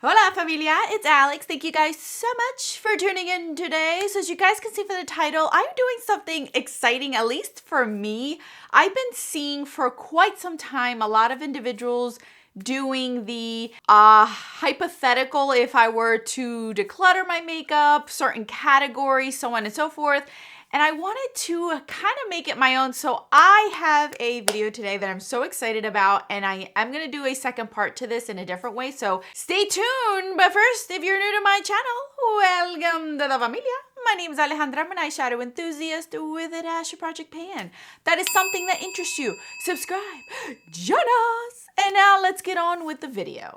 Hola familia, it's Alex. Thank you guys so much for tuning in today. So as you guys can see from the title, I'm doing something exciting, at least for me. I've been seeing for quite some time a lot of individuals doing the hypothetical if I were to declutter my makeup, certain categories, so on and so forth. And I wanted to kind of make it my own. So I have a video today that I'm so excited about, and I am going to do a second part to this in a different way. So stay tuned. But first, if you're new to my channel, welcome to the familia. My name is Alejandra. I'm an eyeshadow enthusiast with a dash of Project Pan. That is something that interests you. Subscribe, join us. And now let's get on with the video.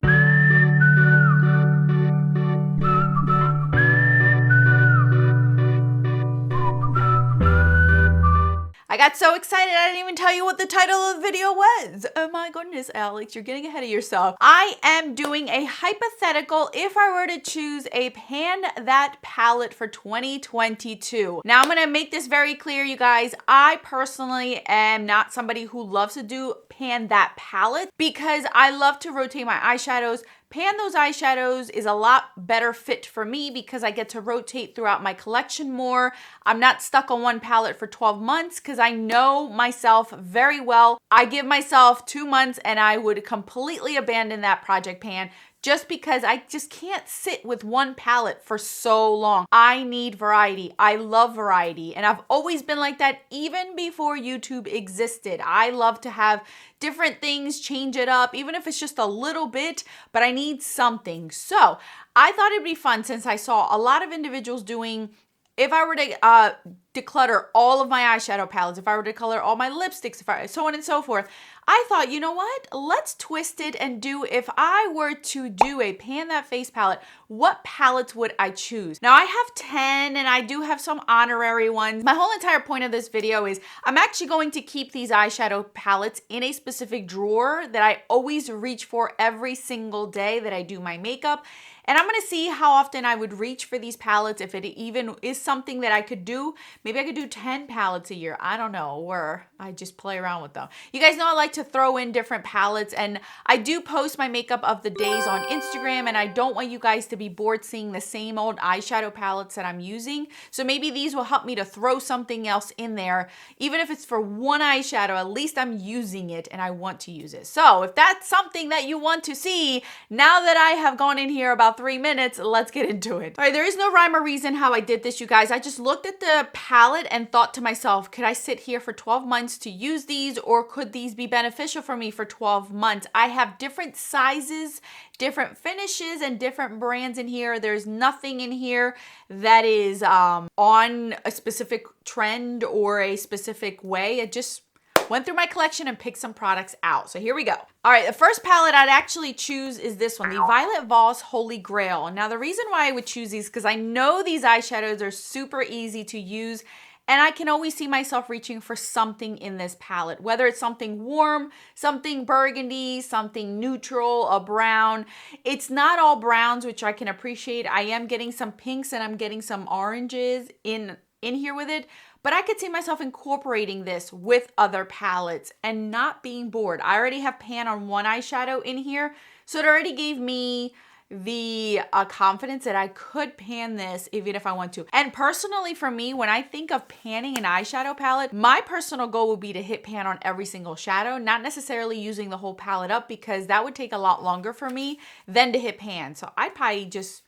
I got so excited I didn't even tell you what the title of the video was. Oh my goodness, Alex, you're getting ahead of yourself. I am doing a hypothetical if I were to choose a Pan That palette for 2022. Now I'm gonna make this very clear, you guys. I personally am not somebody who loves to do Pan That palette because I love to rotate my eyeshadows. Pan those eyeshadows is a lot better fit for me because I get to rotate throughout my collection more. I'm not stuck on one palette for 12 months because I know myself very well. I give myself 2 months and I would completely abandon that Project Pan just because I just can't sit with one palette for so long. I need variety. I love variety. And I've always been like that even before YouTube existed. I love to have different things, change it up, even if it's just a little bit, but I need something. So I thought it'd be fun since I saw a lot of individuals doing, if I were to declutter all of my eyeshadow palettes, if I were to color all my lipsticks, so on and so forth, I thought, you know what? Let's twist it and do, if I were to do a Pan That face palette, what palettes would I choose? Now I have 10 and I do have some honorary ones. My whole entire point of this video is I'm actually going to keep these eyeshadow palettes in a specific drawer that I always reach for every single day that I do my makeup. And I'm gonna see how often I would reach for these palettes, if it even is something that I could do. Maybe I could do 10 palettes a year. I don't know, or I just play around with them. You guys know I like to throw in different palettes, and I do post my makeup of the days on Instagram, and I don't want you guys to be bored seeing the same old eyeshadow palettes that I'm using. So maybe these will help me to throw something else in there. Even if it's for one eyeshadow, at least I'm using it and I want to use it. So if that's something that you want to see, now that I have gone in here about 3 minutes, let's get into it. All right, there is no rhyme or reason how I did this, you guys. I just looked at the palette and thought to myself, could I sit here for 12 months to use these, or could these be beneficial for me for 12 months? I have different sizes, different finishes, and different brands in here. There's nothing in here that is on a specific trend or a specific way. It just went through my collection and picked some products out. So here we go. All right, the first palette I'd actually choose is this one, the Violet Voss Holy Grail. Now the reason why I would choose these, because I know these eyeshadows are super easy to use, and I can always see myself reaching for something in this palette, whether it's something warm, something burgundy, something neutral, a brown. It's not all browns, which I can appreciate. I am getting some pinks and I'm getting some oranges in here with it. But I could see myself incorporating this with other palettes and not being bored. I already have pan on one eyeshadow in here, so it already gave me the confidence that I could pan this even if I want to. And personally for me, when I think of panning an eyeshadow palette, my personal goal would be to hit pan on every single shadow, not necessarily using the whole palette up, because that would take a lot longer for me than to hit pan. So I'd probably just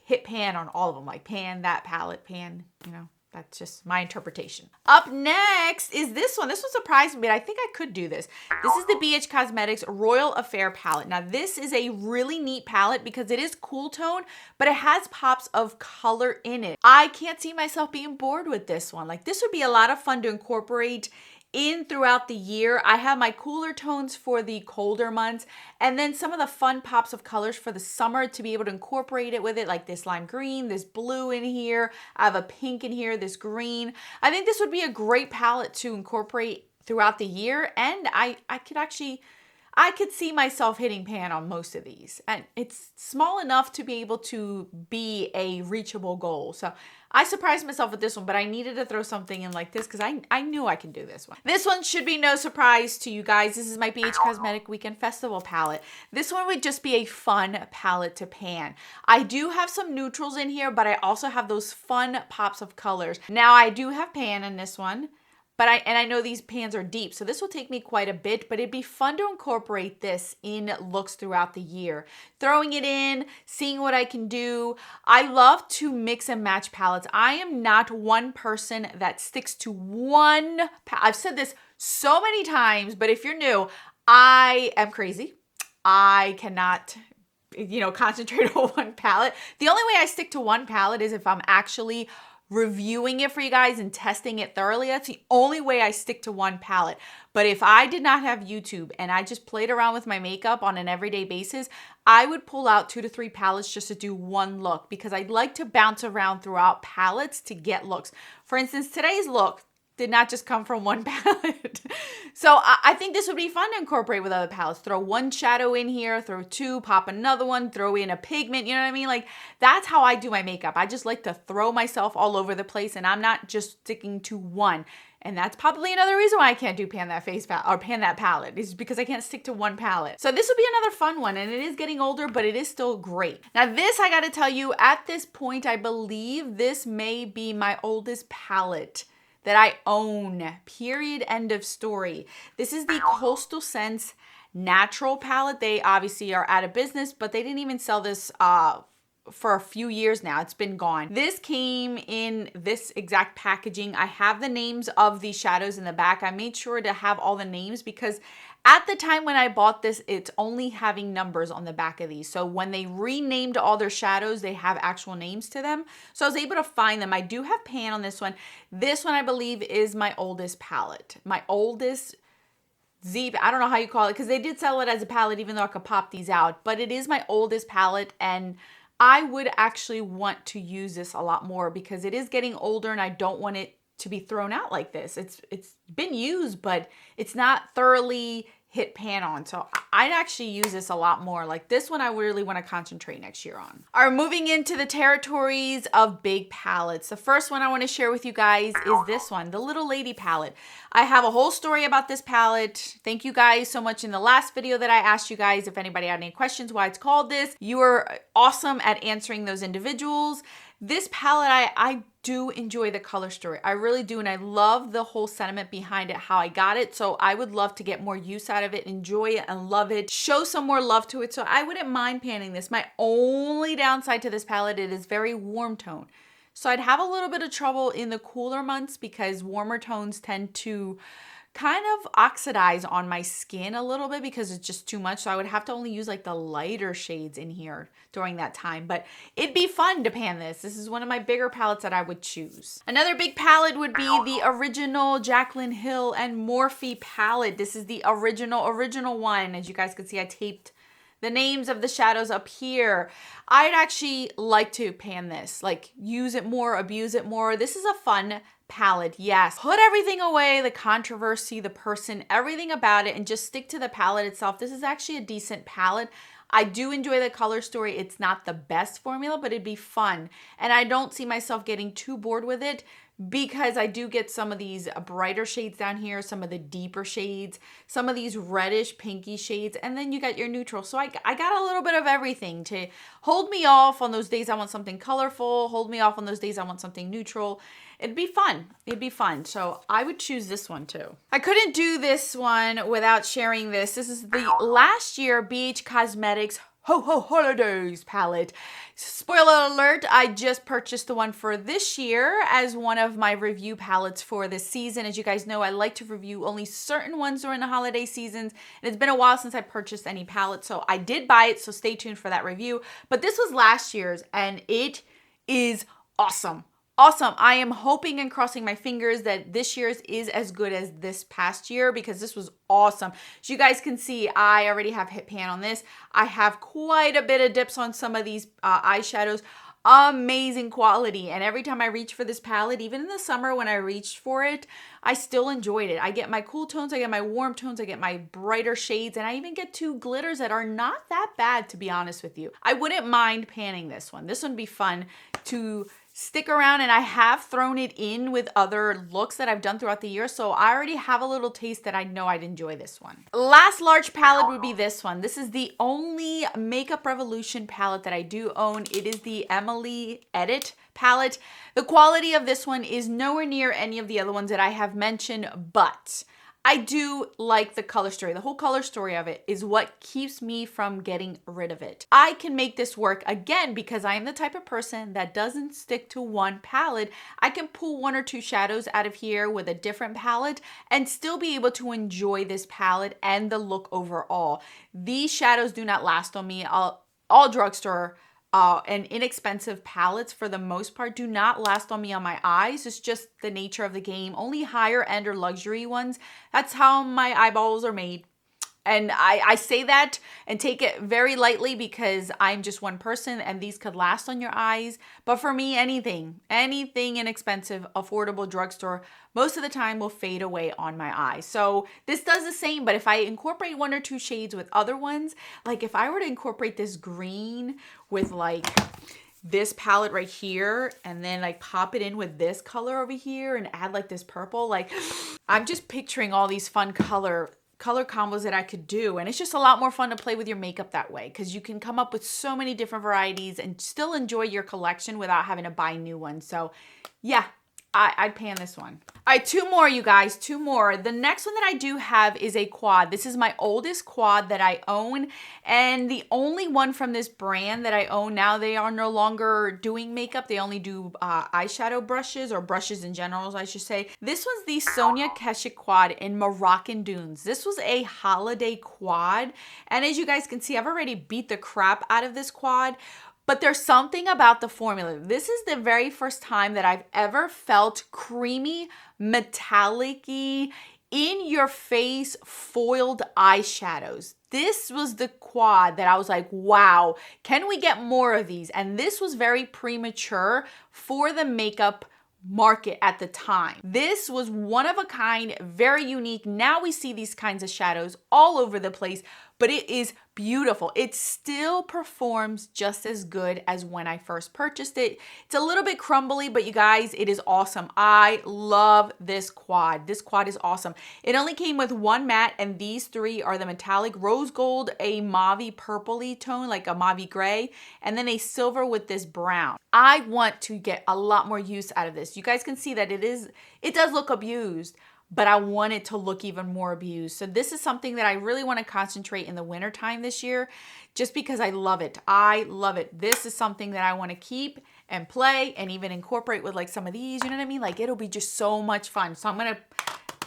hit pan on all of them, like pan that palette, pan, you know. That's just my interpretation. Up next is this one. This one surprised me, but I think I could do this. This is the BH Cosmetics Royal Affair palette. Now this is a really neat palette because it is cool tone, but it has pops of color in it. I can't see myself being bored with this one. Like, this would be a lot of fun to incorporate in throughout the year. I have my cooler tones for the colder months, and then some of the fun pops of colors for the summer to be able to incorporate it with it, like this lime green, this blue in here. I have a pink in here, this green. I think this would be a great palette to incorporate throughout the year, and I could actually, I could see myself hitting pan on most of these. And it's small enough to be able to be a reachable goal. So I surprised myself with this one, but I needed to throw something in like this because I knew I can do this one. This one should be no surprise to you guys. This is my BH Cosmetic Weekend Festival palette. This one would just be a fun palette to pan. I do have some neutrals in here, but I also have those fun pops of colors. Now I do have pan in this one. But I know these pans are deep, so this will take me quite a bit, but it'd be fun to incorporate this in looks throughout the year. Throwing it in, seeing what I can do. I love to mix and match palettes. I am not one person that sticks to one palette. I've said this so many times, but if you're new, I am crazy. I cannot concentrate on one palette. The only way I stick to one palette is if I'm actually reviewing it for you guys and testing it thoroughly. That's the only way I stick to one palette. But if I did not have YouTube and I just played around with my makeup on an everyday basis, I would pull out 2 to 3 palettes just to do one look because I'd like to bounce around throughout palettes to get looks. For instance, today's look did not just come from one palette. So I think this would be fun to incorporate with other palettes. Throw one shadow in here, throw 2, pop another one, throw in a pigment, you know what I mean? Like that's how I do my makeup. I just like to throw myself all over the place and I'm not just sticking to one. And that's probably another reason why I can't do pan that face palette or pan that palette is because I can't stick to one palette. So this will be another fun one and it is getting older, but it is still great. Now this, I gotta tell you, at this point, I believe this may be my oldest palette that I own, period, end of story. This is the Coastal Scents Natural palette. They obviously are out of business, but they didn't even sell this for a few years now. It's been gone. This came in this exact packaging. I have the names of the shadows in the back. I made sure to have all the names because at the time when I bought this, it's only having numbers on the back of these. So when they renamed all their shadows, they have actual names to them. So I was able to find them. I do have pan on this one. This one, I believe, is my oldest palette. My oldest I don't know how you call it because they did sell it as a palette even though I could pop these out. But it is my oldest palette and I would actually want to use this a lot more because it is getting older and I don't want it to be thrown out like this. It's been used, but it's not thoroughly hit pan on. So I'd actually use this a lot more. Like this one I really want to concentrate next year on. All right, moving into the territories of big palettes. The first one I want to share with you guys is this one, the Little Lady palette. I have a whole story about this palette. Thank you guys so much in the last video that I asked you guys if anybody had any questions why it's called this. You were awesome at answering those individuals. This palette, I do enjoy the color story. I really do. And I love the whole sentiment behind it, how I got it. So I would love to get more use out of it, enjoy it and love it, show some more love to it. So I wouldn't mind panning this. My only downside to this palette, it is very warm tone. So I'd have a little bit of trouble in the cooler months because warmer tones tend to kind of oxidize on my skin a little bit because it's just too much. So I would have to only use like the lighter shades in here during that time, but it'd be fun to pan this. This is one of my bigger palettes that I would choose. Another big palette would be the original Jaclyn Hill and Morphe palette. This is the original one. As you guys can see, I taped the names of the shadows up here. I'd actually like to pan this, like use it more, abuse it more. This is a fun palette, yes. Put everything away, the controversy, the person, everything about it, and just stick to the palette itself. This is actually a decent palette. I do enjoy the color story. It's not the best formula, but it'd be fun. And I don't see myself getting too bored with it because I do get some of these brighter shades down here, some of the deeper shades, some of these reddish pinky shades, and then you got your neutral. So I got a little bit of everything to hold me off on those days I want something colorful, hold me off on those days I want something neutral. It'd be fun. It'd be fun. So I would choose this one too. I couldn't do this one without sharing this. This is the last year BH Cosmetics Ho Ho Holidays palette. Spoiler alert, I just purchased the one for this year as one of my review palettes for this season. As you guys know, I like to review only certain ones during the holiday seasons. And it's been a while since I purchased any palette, so I did buy it, so stay tuned for that review. But this was last year's and it is awesome. Awesome. I am hoping and crossing my fingers that this year's is as good as this past year because this was awesome. As you guys can see, I already have hit pan on this. I have quite a bit of dips on some of these eyeshadows. amazing quality. And every time I reach for this palette, even in the summer when I reached for it, I still enjoyed it. I get my cool tones, I get my warm tones, I get my brighter shades, and I even get 2 glitters that are not that bad, to be honest with you. I wouldn't mind panning this one. This one would be fun to stick around, and I have thrown it in with other looks that I've done throughout the year, so I already have a little taste that I know I'd enjoy this one. Last large palette would be this one. This is the only Makeup Revolution palette that I do own. It is the Emily Edit palette. The quality of this one is nowhere near any of the other ones that I have mentioned, but I do like the color story. The whole color story of it is what keeps me from getting rid of it. I can make this work again because I am the type of person that doesn't stick to one palette. I can pull 1 or 2 shadows out of here with a different palette and still be able to enjoy this palette and the look overall. These shadows do not last on me. All drugstore and inexpensive palettes for the most part do not last on me on my eyes. It's just the nature of the game. Only higher end or luxury ones, that's how my eyeballs are made. And I say that and take it very lightly because I'm just one person and these could last on your eyes. But for me, anything inexpensive, affordable drugstore, most of the time will fade away on my eyes. So this does the same, but if I incorporate 1 or 2 shades with other ones, like if I were to incorporate this green with like this palette right here and then like pop it in with this color over here and add like this purple, like I'm just picturing all these fun color combos that I could do, and it's just a lot more fun to play with your makeup that way because you can come up with so many different varieties and still enjoy your collection without having to buy new ones. So yeah, I'd pan this one. All right, 2 more, you guys, 2 more. The next one that I do have is a quad. This is my oldest quad that I own, and the only one from this brand that I own now. They are no longer doing makeup. They only do eyeshadow brushes, or brushes in general, I should say. This was the Sonia Kashuk quad in Moroccan Dunes. This was a holiday quad, and as you guys can see, I've already beat the crap out of this quad. But there's something about the formula. This is the very first time that I've ever felt creamy, metallic-y, in your face foiled eyeshadows. This was the quad that I was like, wow, can we get more of these? And this was very premature for the makeup market at the time. This was one of a kind, very unique. Now we see these kinds of shadows all over the place, but it is beautiful. It still performs just as good as when I first purchased it. It's a little bit crumbly, but you guys, it is awesome. I love this quad. This quad is awesome. It only came with 1 matte, and these 3 are the metallic rose gold, a mauvey purpley tone, like a mauvey gray, and then a silver with this brown. I want to get a lot more use out of this. You guys can see that it does look abused, but I want it to look even more abused. So this is something that I really want to concentrate in the winter time this year, just because I love it. I love it. This is something that I want to keep and play and even incorporate with like some of these, you know what I mean? Like it'll be just so much fun. So I'm going to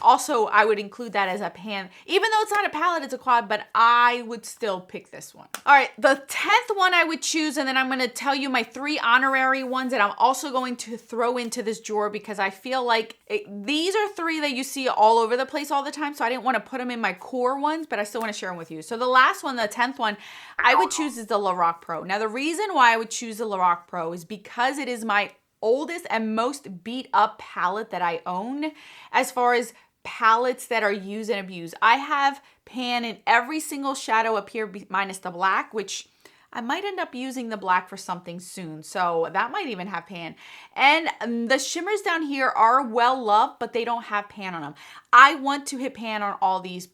also, I would include that as a pan, even though it's not a palette, it's a quad, but I would still pick this one. All right, the 10th one I would choose, and then I'm gonna tell you my 3 honorary ones that I'm also going to throw into this drawer because I feel like these are 3 that you see all over the place all the time, so I didn't wanna put them in my core ones, but I still wanna share them with you. So the last one, the 10th one, I would choose is the Lorac Pro. Now the reason why I would choose the Lorac Pro is because it is my oldest and most beat up palette that I own as far as palettes that are used and abused. I have pan in every single shadow up here minus the black, which I might end up using the black for something soon. So that might even have pan. And the shimmers down here are well loved, but they don't have pan on them. I want to hit pan on all these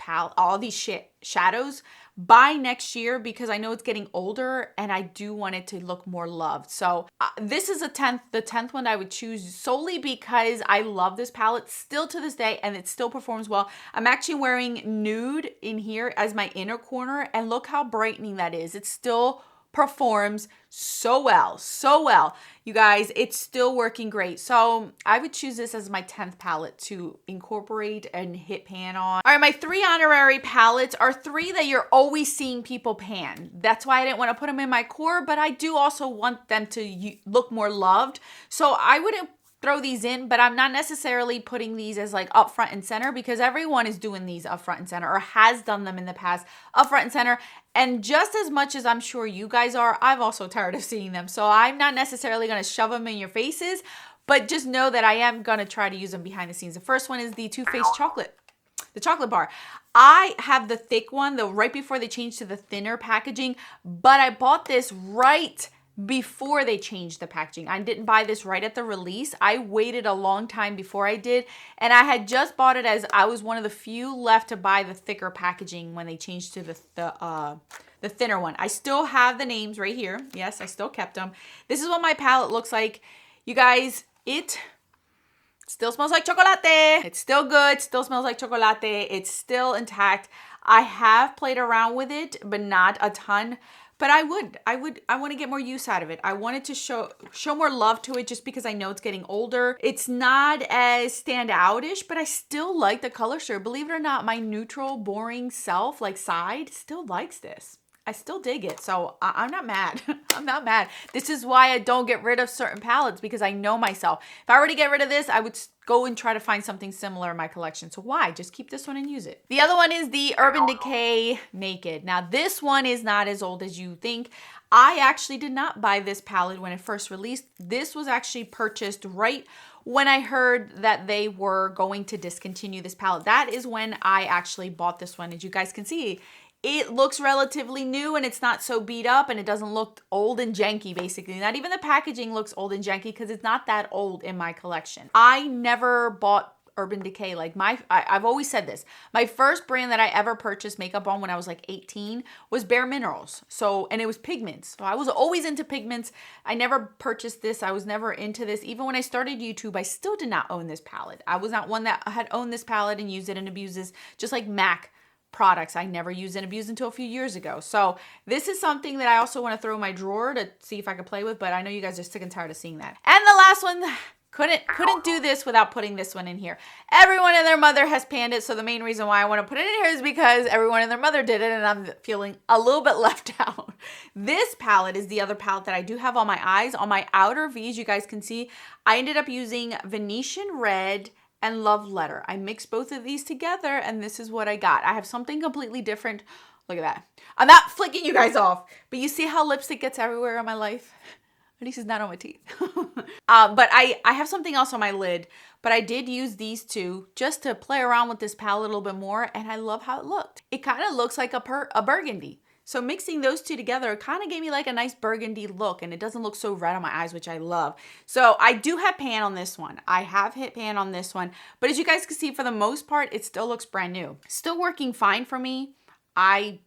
shadows by next year because I know it's getting older and I do want it to look more loved. So this is the 10th one I would choose solely because I love this palette still to this day and it still performs well. I'm actually wearing nude in here as my inner corner and look how brightening that is. It still performs so well. You guys, it's still working great. So I would choose this as my 10th palette to incorporate and hit pan on. All right, my 3 honorary palettes are 3 that you're always seeing people pan. That's why I didn't want to put them in my core, but I do also want them to look more loved. So I would throw these in, but I'm not necessarily putting these as like up front and center because everyone is doing these up front and center or has done them in the past up front and center. And just as much as I'm sure you guys are, I'm also tired of seeing them. So I'm not necessarily going to shove them in your faces, but just know that I am going to try to use them behind the scenes. The first one is the Too Faced chocolate. The chocolate bar. I have the thick one, though, right before they changed to the thinner packaging, but I bought this right before they changed the packaging. I didn't buy this right at the release. I waited a long time before I did, and I had just bought it as I was one of the few left to buy the thicker packaging when they changed to the thinner one. I still have the names right here. Yes, I still kept them. This is what my palette looks like. You guys, it still smells like chocolate. It's still good. Still smells like chocolate. It's still intact. I have played around with it, but not a ton. But I want to get more use out of it. I wanted to show more love to it just because I know it's getting older. It's not as standout-ish, but I still like the color shade. Believe it or not, my neutral, boring self, like side, still likes this. I still dig it, so I'm not mad. I'm not mad. This is why I don't get rid of certain palettes, because I know myself. If I were to get rid of this, I would go and try to find something similar in my collection. So why? Just keep this one and use it. The other one is the Urban Decay Naked. Now this one is not as old as you think. I actually did not buy this palette when it first released. This was actually purchased right when I heard that they were going to discontinue this palette. That is when I actually bought this one. As you guys can see, it looks relatively new and it's not so beat up and it doesn't look old and janky, basically. Not even the packaging looks old and janky because it's not that old in my collection. I never bought Urban Decay. Like I've always said this. My first brand that I ever purchased makeup on when I was like 18 was Bare Minerals. And it was pigments. So I was always into pigments. I never purchased this. I was never into this. Even when I started YouTube, I still did not own this palette. I was not one that had owned this palette and used it and abused this, just like MAC products I never used and abused until a few years ago. So this is something that I also want to throw in my drawer to see if I could play with, but I know you guys are sick and tired of seeing that. And the last one, couldn't do this without putting this one in here. Everyone and their mother has panned it, so the main reason why I want to put it in here is because everyone and their mother did it and I'm feeling a little bit left out. This palette is the other palette that I do have on my eyes. On my outer V's, you guys can see, I ended up using Venetian Red and Love Letter. I mixed both of these together and this is what I got. I have something completely different. Look at that. I'm not flicking you guys off, but you see how lipstick gets everywhere in my life? At least it's not on my teeth. But I have something else on my lid, but I did use these two just to play around with this palette a little bit more and I love how it looked. It kind of looks like a burgundy. So mixing those two together kind of gave me like a nice burgundy look and it doesn't look so red on my eyes, which I love. So I do have pan on this one. I have hit pan on this one, but as you guys can see, for the most part, it still looks brand new. Still working fine for me. I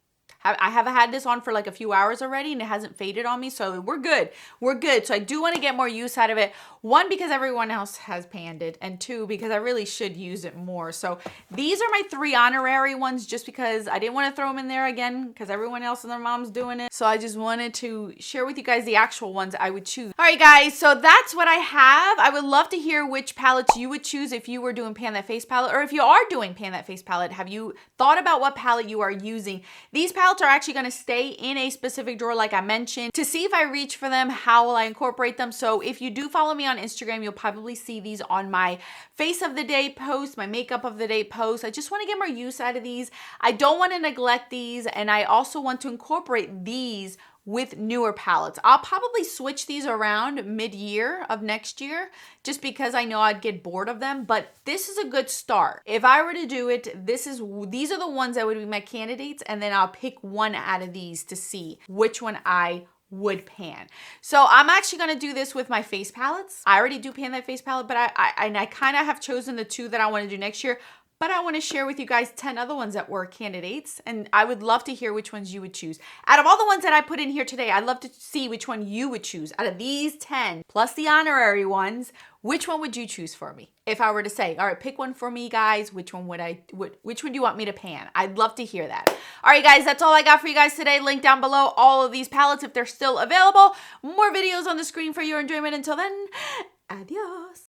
have had this on for like a few hours already and it hasn't faded on me, so we're good. We're good. So I do want to get more use out of it. One, because everyone else has panned it, and two, because I really should use it more. So these are my 3 honorary ones just because I didn't want to throw them in there again because everyone else and their mom's doing it. So I just wanted to share with you guys the actual ones I would choose. All right, guys, so that's what I have. I would love to hear which palettes you would choose if you were doing Pan That Face palette, or if you are doing Pan That Face palette, have you thought about what palette you are using? These palettes are actually going to stay in a specific drawer like I mentioned. To see if I reach for them, how will I incorporate them? So if you do follow me on Instagram, you'll probably see these on my face of the day post, my makeup of the day post. I just want to get more use out of these. I don't want to neglect these, and I also want to incorporate these with newer palettes. I'll probably switch these around mid-year of next year just because I know I'd get bored of them, but this is a good start. If I were to do it, these are the ones that would be my candidates, and then I'll pick one out of these to see which one I would pan. So I'm actually going to do this with my face palettes. I already do pan that face palette, but I kind of have chosen the 2 that I want to do next year. But I want to share with you guys 10 other ones that were candidates, and I would love to hear which ones you would choose. Out of all the ones that I put in here today, I'd love to see which one you would choose. Out of these 10, plus the honorary ones, which one would you choose for me? If I were to say, all right, pick one for me, guys, which one which one do you want me to pan? I'd love to hear that. All right, guys, that's all I got for you guys today. Link down below all of these palettes if they're still available. More videos on the screen for your enjoyment. Until then, adios.